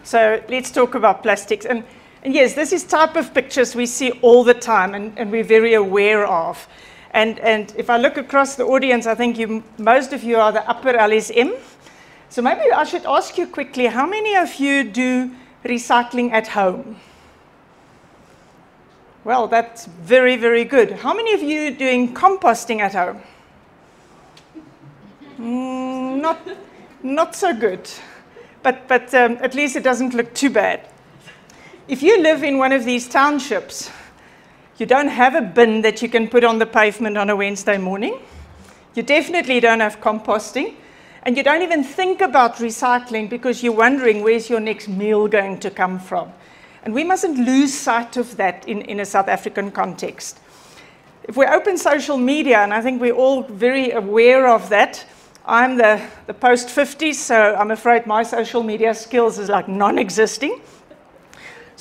So let's talk about plastics. And yes, this is type of pictures we see all the time and we're very aware of. And if I look across the audience, I think most of you are the upper LSM. So maybe I should ask you quickly, how many of you do recycling at home? Well, that's very, very good. How many of you are doing composting at home? Not so good. But at least it doesn't look too bad. If you live in one of these townships, you don't have a bin that you can put on the pavement on a Wednesday morning. You definitely don't have composting. And you don't even think about recycling because you're wondering where's your next meal going to come from. And we mustn't lose sight of that in a South African context. If we open social media, and I think we're all very aware of that, I'm the post-50s, so I'm afraid my social media skills is like non-existing.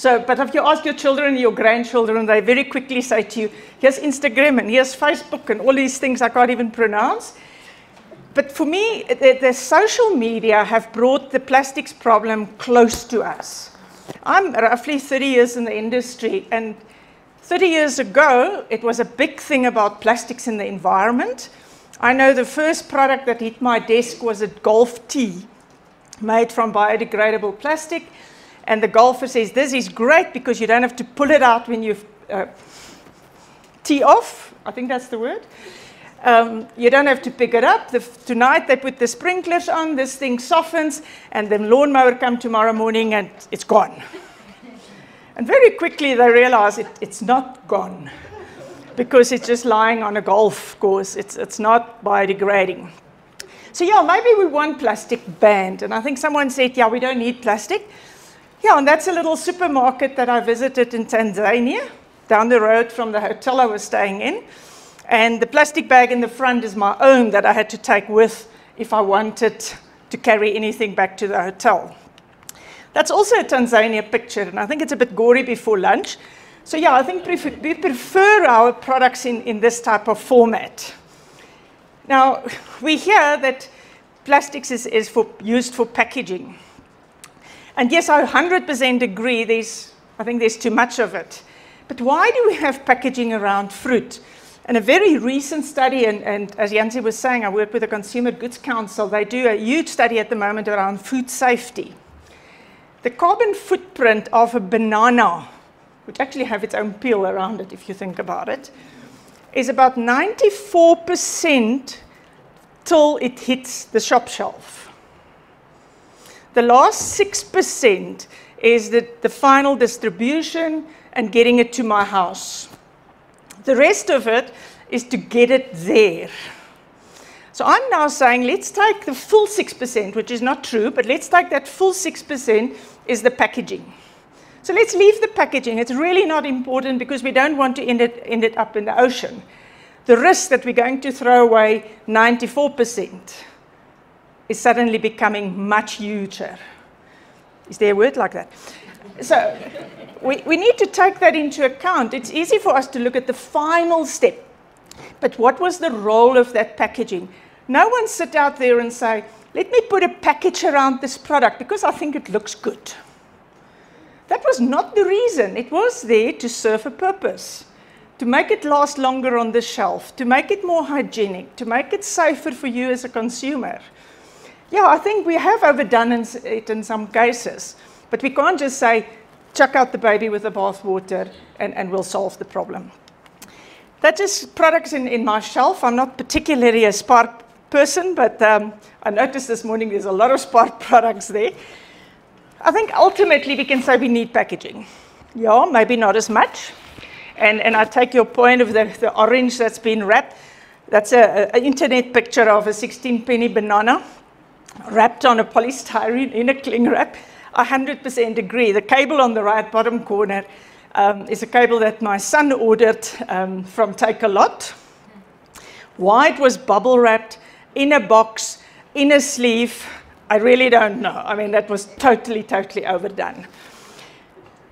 But if you ask your children, your grandchildren, they very quickly say to you, here's Instagram and here's Facebook and all these things I can't even pronounce. But for me, the social media have brought the plastics problem close to us. I'm roughly 30 years in the industry, and 30 years ago, it was a big thing about plastics in the environment. I know the first product that hit my desk was a golf tee made from biodegradable plastic. And the golfer says, this is great because you don't have to pull it out when you tee off. I think that's the word. You don't have to pick it up. Tonight they put the sprinklers on, this thing softens, and the lawnmower comes tomorrow morning and it's gone. And very quickly they realize it's not gone because it's just lying on a golf course. It's not biodegrading. So yeah, maybe we want plastic banned. And I think someone said, yeah, we don't need plastic. Yeah, and that's a little supermarket that I visited in Tanzania, down the road from the hotel I was staying in. And the plastic bag in the front is my own that I had to take with if I wanted to carry anything back to the hotel. That's also a Tanzania picture, and I think it's a bit gory before lunch. So yeah, I think we prefer our products in this type of format. Now, we hear that plastics is used for packaging. And yes, I 100% agree, I think there's too much of it. But why do we have packaging around fruit? And a very recent study, and as Janzi was saying, I work with the Consumer Goods Council. They do a huge study at the moment around food safety. The carbon footprint of a banana, which actually have its own peel around it if you think about it, is about 94% till it hits the shop shelf. The last 6% is the final distribution and getting it to my house. The rest of it is to get it there. So I'm now saying let's take the full 6%, which is not true, but let's take that full 6% is the packaging. So let's leave the packaging. It's really not important because we don't want to end it up in the ocean. The risk that we're going to throw away 94% is suddenly becoming much huger. Is there a word like that? So we need to take that into account. It's easy for us to look at the final step. But what was the role of that packaging? No one sit out there and say, let me put a package around this product because I think it looks good. That was not the reason. It was there to serve a purpose, to make it last longer on the shelf, to make it more hygienic, to make it safer for you as a consumer. Yeah, I think we have overdone it in some cases, but we can't just say, chuck out the baby with the bathwater and we'll solve the problem. That's just products in my shelf. I'm not particularly a Spark person, but I noticed this morning there's a lot of Spark products there. I think ultimately we can say we need packaging. Yeah, maybe not as much. And I take your point of the orange that's been wrapped. That's an internet picture of a 16-penny banana wrapped on a polystyrene in a cling wrap. I 100% agree. The cable on the right bottom corner is a cable that my son ordered from Take a Lot. Why it was bubble wrapped, in a box, in a sleeve, I really don't know. I mean, that was totally, totally overdone.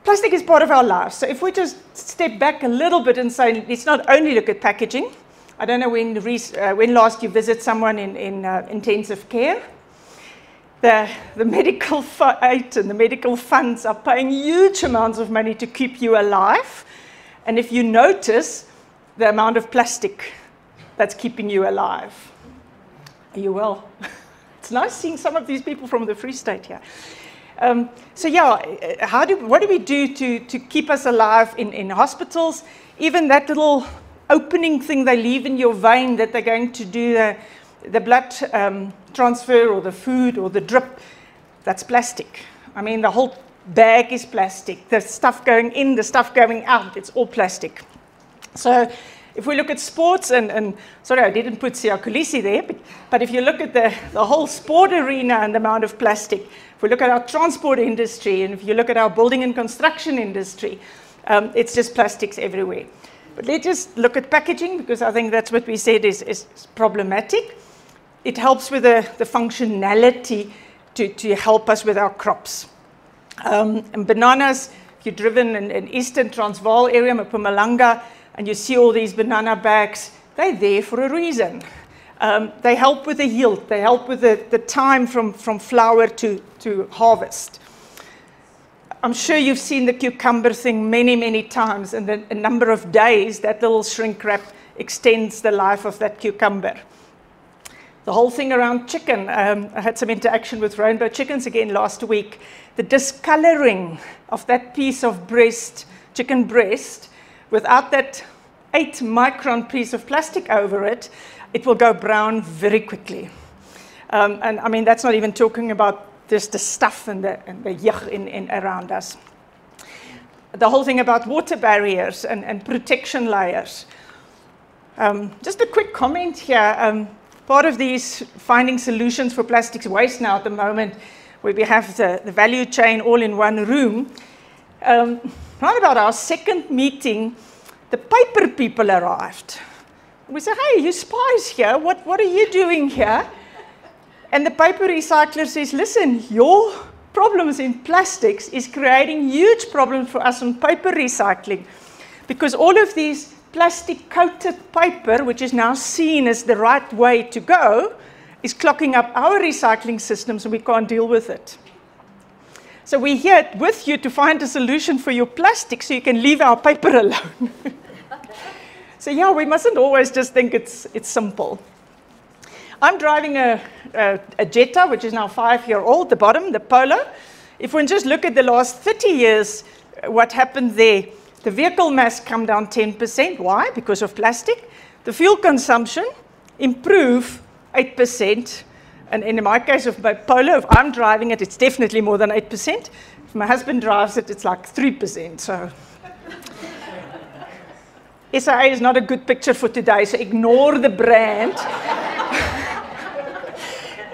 plastic is part of our lives. So if we just step back a little bit and say, let's not only look at packaging. I don't know when last you visit someone in intensive care. The medical aid and the medical funds are paying huge amounts of money to keep you alive. And if you notice the amount of plastic that's keeping you alive, you will. It's nice seeing some of these people from the Free State here. So yeah, what do we do to keep us alive in hospitals? Even that little opening thing they leave in your vein that they're going to do the blood transfer or the food or the drip, that's plastic. I mean, the whole bag is plastic. The stuff going in, the stuff going out, it's all plastic. So if we look at sports, and sorry, I didn't put Siya Kolisi there, but if you look at the whole sport arena and the amount of plastic, if we look at our transport industry, and if you look at our building and construction industry, it's just plastics everywhere. But let's just look at packaging, because I think that's what we said is problematic. It helps with the functionality to help us with our crops. And bananas, if you've driven in Eastern Transvaal area, Mpumalanga, and you see all these banana bags, they're there for a reason. They help with the yield. They help with the time from flower to harvest. I'm sure you've seen the cucumber thing many, many times, and a number of days that little shrink wrap extends the life of that cucumber. The whole thing around chicken, I had some interaction with rainbow chickens again last week. The discoloring of that piece of chicken breast, without that 8-micron piece of plastic over it, it will go brown very quickly. And I mean, that's not even talking about just the stuff and the yuck in around us. The whole thing about water barriers and protection layers. Just a quick comment here. Part of these finding solutions for plastics waste now at the moment, where we have the value chain all in one room. Right about our second meeting, the paper people arrived. We said, hey, you spies here, what are you doing here? And the paper recycler says, listen, your problems in plastics is creating huge problems for us on paper recycling, because all of these plastic-coated paper, which is now seen as the right way to go, is clogging up our recycling systems, and we can't deal with it. So we're here with you to find a solution for your plastic so you can leave our paper alone. So yeah, we mustn't always just think it's simple. I'm driving a Jetta, which is now 5-year-old, the bottom, the Polo. If we just look at the last 30 years, what happened there, the vehicle mass come down 10%. Why? Because of plastic. The fuel consumption improve 8%. And in my case of my Polo, if I'm driving it, it's definitely more than 8%. If my husband drives it, it's like 3%. So SAA is not a good picture for today, so ignore the brand.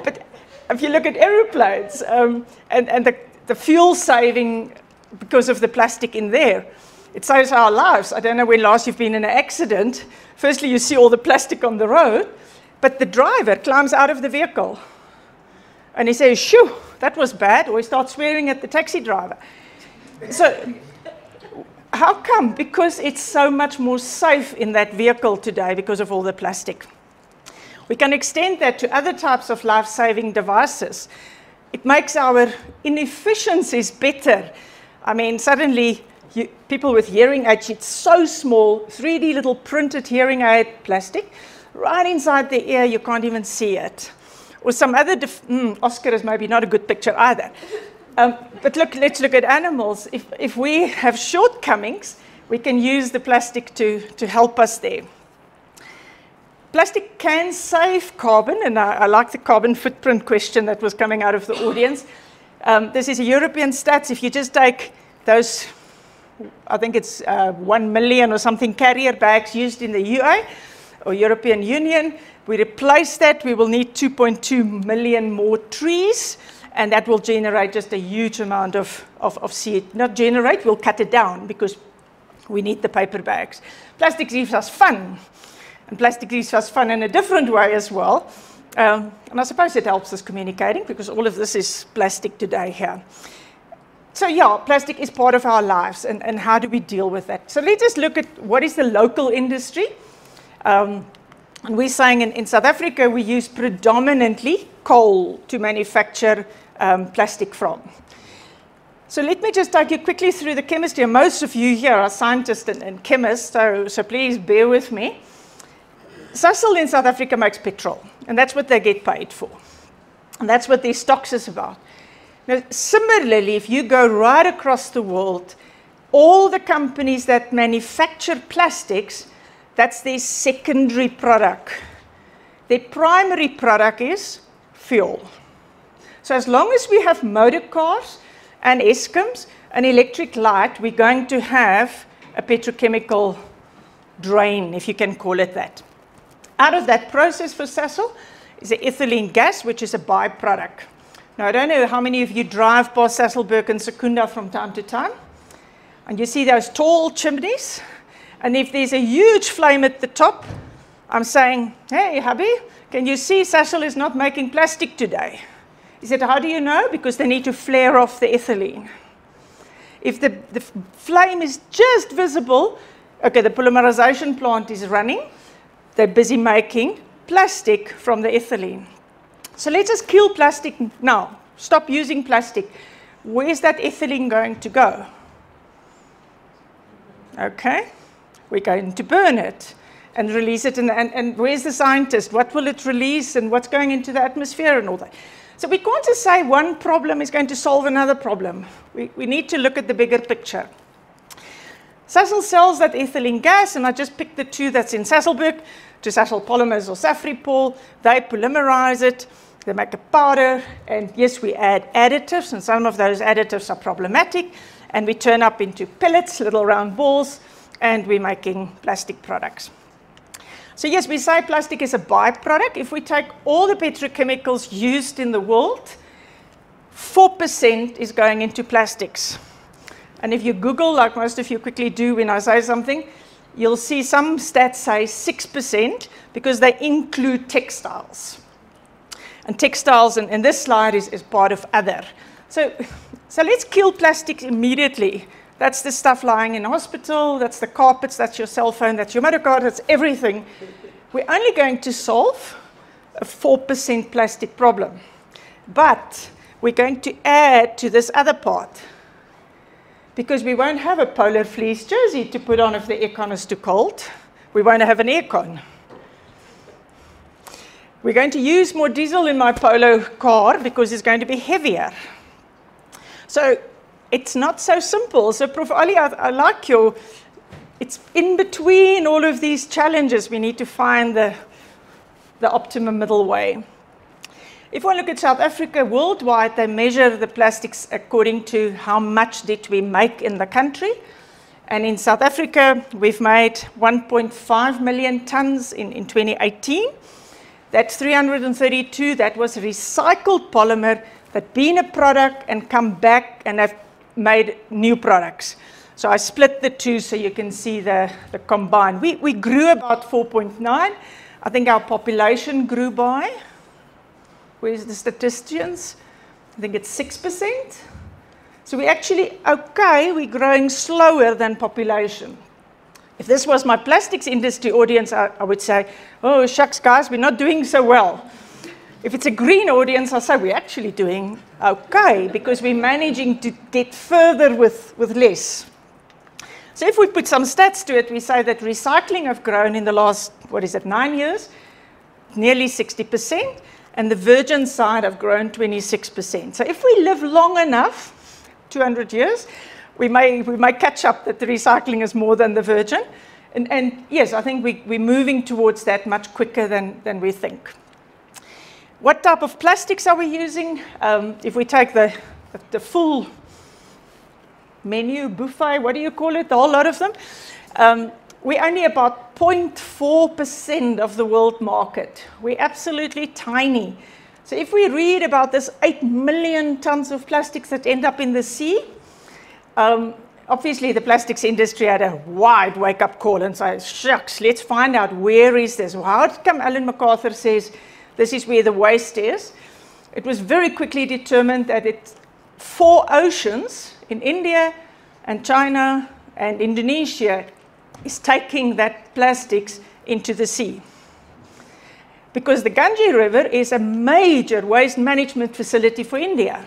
But if you look at aeroplanes and the fuel saving because of the plastic in there, it saves our lives. I don't know when last you've been in an accident. Firstly, you see all the plastic on the road, but the driver climbs out of the vehicle and he says, shoo, that was bad, or he starts swearing at the taxi driver. So how come? Because it's so much more safe in that vehicle today because of all the plastic. We can extend that to other types of life-saving devices. It makes our inefficiencies better. I mean, suddenly, people with hearing aids, it's so small, 3D little printed hearing aid plastic, right inside the ear, you can't even see it. Or some other, Oscar is maybe not a good picture either. But look, let's look at animals. If we have shortcomings, we can use the plastic to help us there. Plastic can save carbon, and I like the carbon footprint question that was coming out of the audience. This is a European stats. If you just take those, I think it's 1 million or something carrier bags used in the UA or European Union, we replace that, we will need 2.2 million more trees, and that will generate just a huge amount of CO2. Not generate, we'll cut it down because we need the paper bags. Plastic gives us fun, and plastic gives us fun in a different way as well. And I suppose it helps us communicating because all of this is plastic today here. So yeah, plastic is part of our lives, and how do we deal with that? So let's just look at what is the local industry. And we're saying in South Africa, we use predominantly coal to manufacture plastic from. So let me just take you quickly through the chemistry. And most of you here are scientists and chemists, so please bear with me. Sasol in South Africa makes petrol, and that's what they get paid for. And that's what their stocks is about. Now, similarly, if you go right across the world, all the companies that manufacture plastics, that's their secondary product. Their primary product is fuel. So as long as we have motor cars and Escoms and electric light, we're going to have a petrochemical drain, if you can call it that. Out of that process for Sasol is the ethylene gas, which is a byproduct. Now, I don't know how many of you drive past Sasolburg and Secunda from time to time, and you see those tall chimneys, and if there's a huge flame at the top, I'm saying, hey, hubby, can you see Sasol is not making plastic today? He said, how do you know? Because they need to flare off the ethylene. If the flame is just visible, okay, the polymerization plant is running, they're busy making plastic from the ethylene. So let's just kill plastic now. Stop using plastic. Where's that ethylene going to go? Okay, we're going to burn it and release it. And where's the scientist? What will it release and what's going into the atmosphere and all that? So we can't just say one problem is going to solve another problem. We need to look at the bigger picture. Sasol sells that ethylene gas, and I just picked the two that's in Sasolburg, to Sasol Polymers or Safripol. They polymerize it, they make a powder, and yes, we add additives, and some of those additives are problematic, and we turn up into pellets, little round balls, and we're making plastic products. So yes, we say plastic is a byproduct. If we take all the petrochemicals used in the world, 4% is going into plastics. And if you Google, like most of you quickly do when I say something, you'll see some stats say 6% because they include textiles. And textiles in this slide is part of other. So let's kill plastics immediately. That's the stuff lying in a hospital, that's the carpets, that's your cell phone, that's your motor car, that's everything. We're only going to solve a 4% plastic problem. But we're going to add to this other part, because we won't have a polar fleece jersey to put on if the aircon is too cold. We won't have an aircon. We're going to use more diesel in my polo car because it's going to be heavier. So it's not so simple. So Prof. Ali, I like your, it's in between all of these challenges. We need to find the optimum middle way. If we look at South Africa, worldwide, they measure the plastics according to how much did we make in the country. And in South Africa, we've made 1.5 million tons in 2018. That's 332, that was recycled polymer that been a product and come back and have made new products. So I split the two so you can see the combined. We grew about 4.9. I think our population grew by, where's the statisticians? I think it's 6%. So we're actually okay, we're growing slower than population. If this was my plastics industry audience, I would say, oh, shucks, guys, we're not doing so well. If it's a green audience, I'll say we're actually doing okay because we're managing to get further with less. So if we put some stats to it, we say that recycling have grown in the last, 9 years, nearly 60%, and the virgin side have grown 26%. So if we live long enough, 200 years, we may catch up that the recycling is more than the virgin. And yes, I think we're moving towards that much quicker than we think. What type of plastics are we using? If we take the full menu, buffet, what do you call it, the whole lot of them, we're only about 0.4% of the world market. We're absolutely tiny. So if we read about this 8 million tons of plastics that end up in the sea, obviously the plastics industry had a wide wake-up call and said, shucks, let's find out where is this. How come Ellen MacArthur says this is where the waste is? It was very quickly determined that it's 4 oceans in India and China and Indonesia is taking that plastics into the sea. Because the Ganges River is a major waste management facility for India.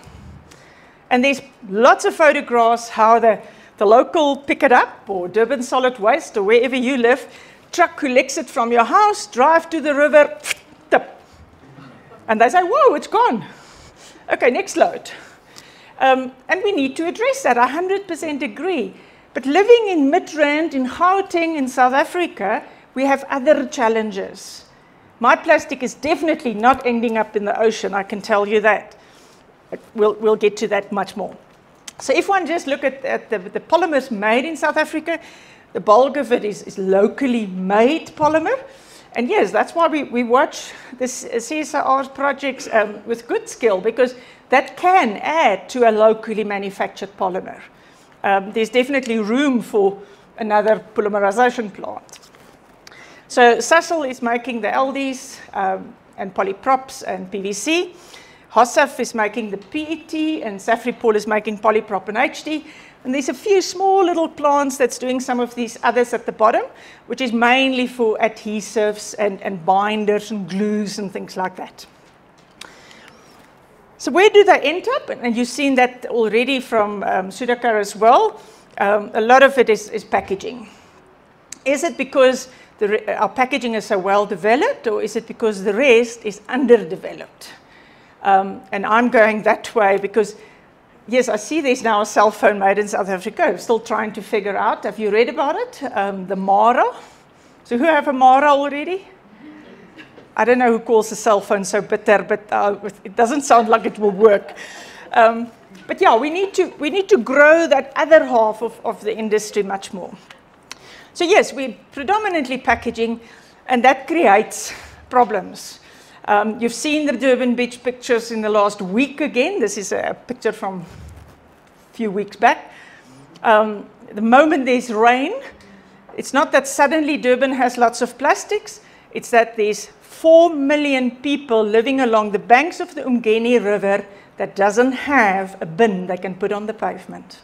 And there's lots of photographs how the local pick it up, or Durban Solid Waste, or wherever you live, truck collects it from your house, drive to the river, tip. And they say, whoa, it's gone. Okay, next load. And we need to address that, I 100% agree. But living in Midrand, in Gauteng, in South Africa, we have other challenges. My plastic is definitely not ending up in the ocean, I can tell you that. We'll get to that much more. So if one just look at the polymers made in South Africa, the bulk of it is locally made polymer. And yes, that's why we watch this CSIR projects with good skill, because that can add to a locally manufactured polymer. There's definitely room for another polymerization plant. So Sasol is making the LDs and polyprops and PVC. Hossaf is making the PET, and Safripol is making polyprop and HD. And there's a few small little plants that's doing some of these others at the bottom, which is mainly for adhesives and binders and glues and things like that. So where do they end up? And you've seen that already from Sudhakar as well. A lot of it is packaging. Is it because our packaging is so well developed, or is it because the rest is underdeveloped? And I'm going that way because, yes, I see there's now a cell phone made in South Africa. I'm still trying to figure out. Have you read about it? The Mara. So who have a Mara already? I don't know who calls a cell phone so bitter, but it doesn't sound like it will work. But yeah, we need to grow that other half of the industry much more. So yes, we're predominantly packaging, and that creates problems. You've seen the Durban Beach pictures in the last week again. This is a picture from a few weeks back. The moment there's rain, it's not that suddenly Durban has lots of plastics. It's that there's 4 million people living along the banks of the Umgeni River that doesn't have a bin they can put on the pavement.